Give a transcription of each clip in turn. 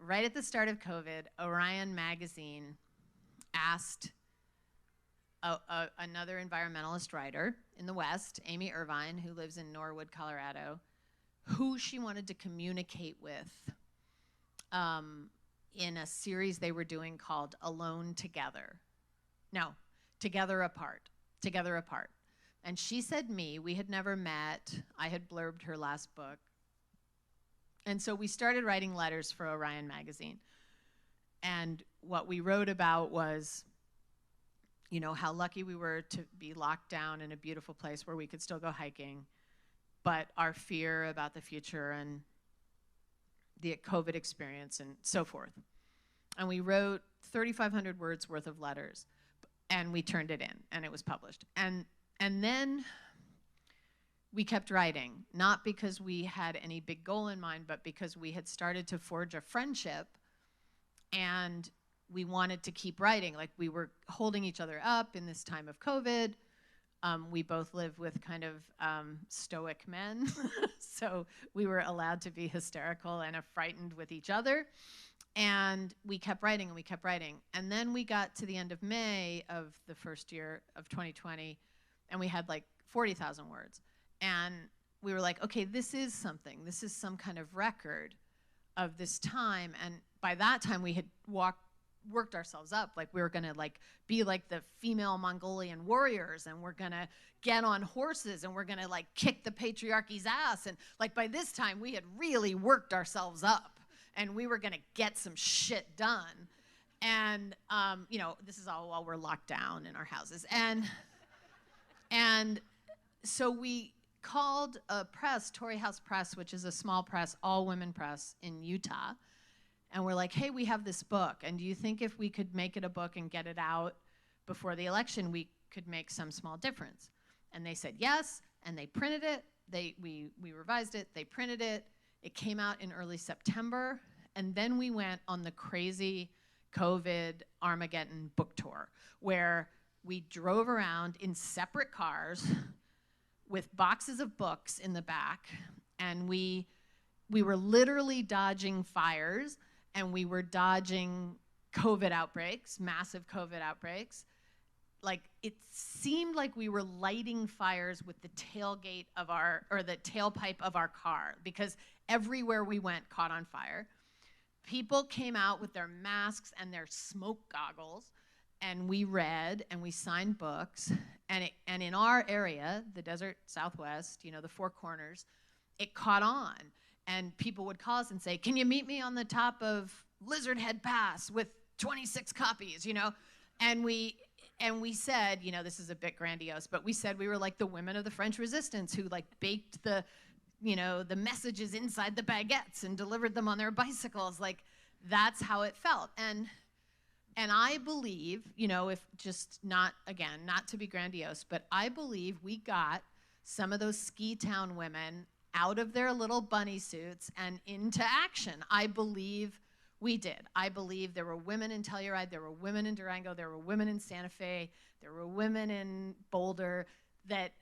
right at the start of COVID, Orion Magazine asked another environmentalist writer in the West, Amy Irvine, who lives in Norwood, Colorado, who she wanted to communicate with in a series they were doing called Alone Together. No, Together Apart. Together Apart. And she said me. We had never met. I had blurbed her last book. And so we started writing letters for Orion Magazine. And what we wrote about was, you know, how lucky we were to be locked down in a beautiful place where we could still go hiking, but our fear about the future and the COVID experience and so forth. And we wrote 3,500 words worth of letters, and we turned it in, and it was published. And then we kept writing, not because we had any big goal in mind, but because we had started to forge a friendship, and we wanted to keep writing. Like, we were holding each other up in this time of COVID. We both live with kind of stoic men, so we were allowed to be hysterical and frightened with each other. And we kept writing and we kept writing. And then we got to the end of May of the first year of 2020, and we had like 40,000 words. And we were like, okay, this is something. This is some kind of record of this time. And by that time, we had worked ourselves up. Like, we were gonna like be like the female Mongolian warriors, and we're gonna get on horses, and we're gonna like kick the patriarchy's ass. And like, by this time, we had really worked ourselves up, and we were gonna get some shit done. And you know, this is all while we're locked down in our houses. And so we called a press, Torrey House Press, which is a small press, all women press in Utah. And we're like, hey, we have this book, and do you think if we could make it a book and get it out before the election, we could make some small difference? And they said yes, and they printed it. We revised it, they printed it. It came out in early September, and then we went on the crazy COVID Armageddon book tour, where we drove around in separate cars with boxes of books in the back, and we were literally dodging fires, and we were dodging COVID outbreaks, massive COVID outbreaks. Like, it seemed like we were lighting fires with the tailgate of the tailpipe of our car, because everywhere we went caught on fire. People came out with their masks and their smoke goggles, and we read and we signed books. And in our area, the desert Southwest, you know, the Four Corners, it caught on. And people would call us and say, can you meet me on the top of Lizard Head Pass with 26 copies, you know? And we said, you know, this is a bit grandiose, but we said we were like the women of the French Resistance who like baked the, you know, the messages inside the baguettes and delivered them on their bicycles. Like, that's how it felt. And I believe, you know, if just not to be grandiose, but I believe we got some of those ski town women out of their little bunny suits and into action. I believe we did. I believe there were women in Telluride, there were women in Durango, there were women in Santa Fe, there were women in Boulder that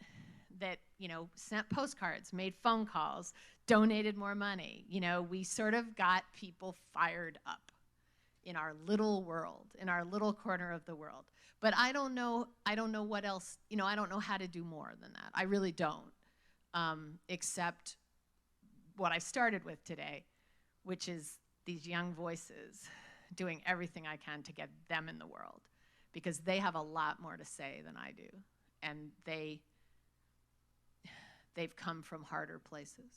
you know, sent postcards, made phone calls, donated more money. You know, we sort of got people fired up in our little world, in our little corner of the world. But I don't know what else, you know, I don't know how to do more than that. I really don't. Except what I started with today, which is these young voices doing everything I can to get them in the world, because they have a lot more to say than I do, and they've come from harder places.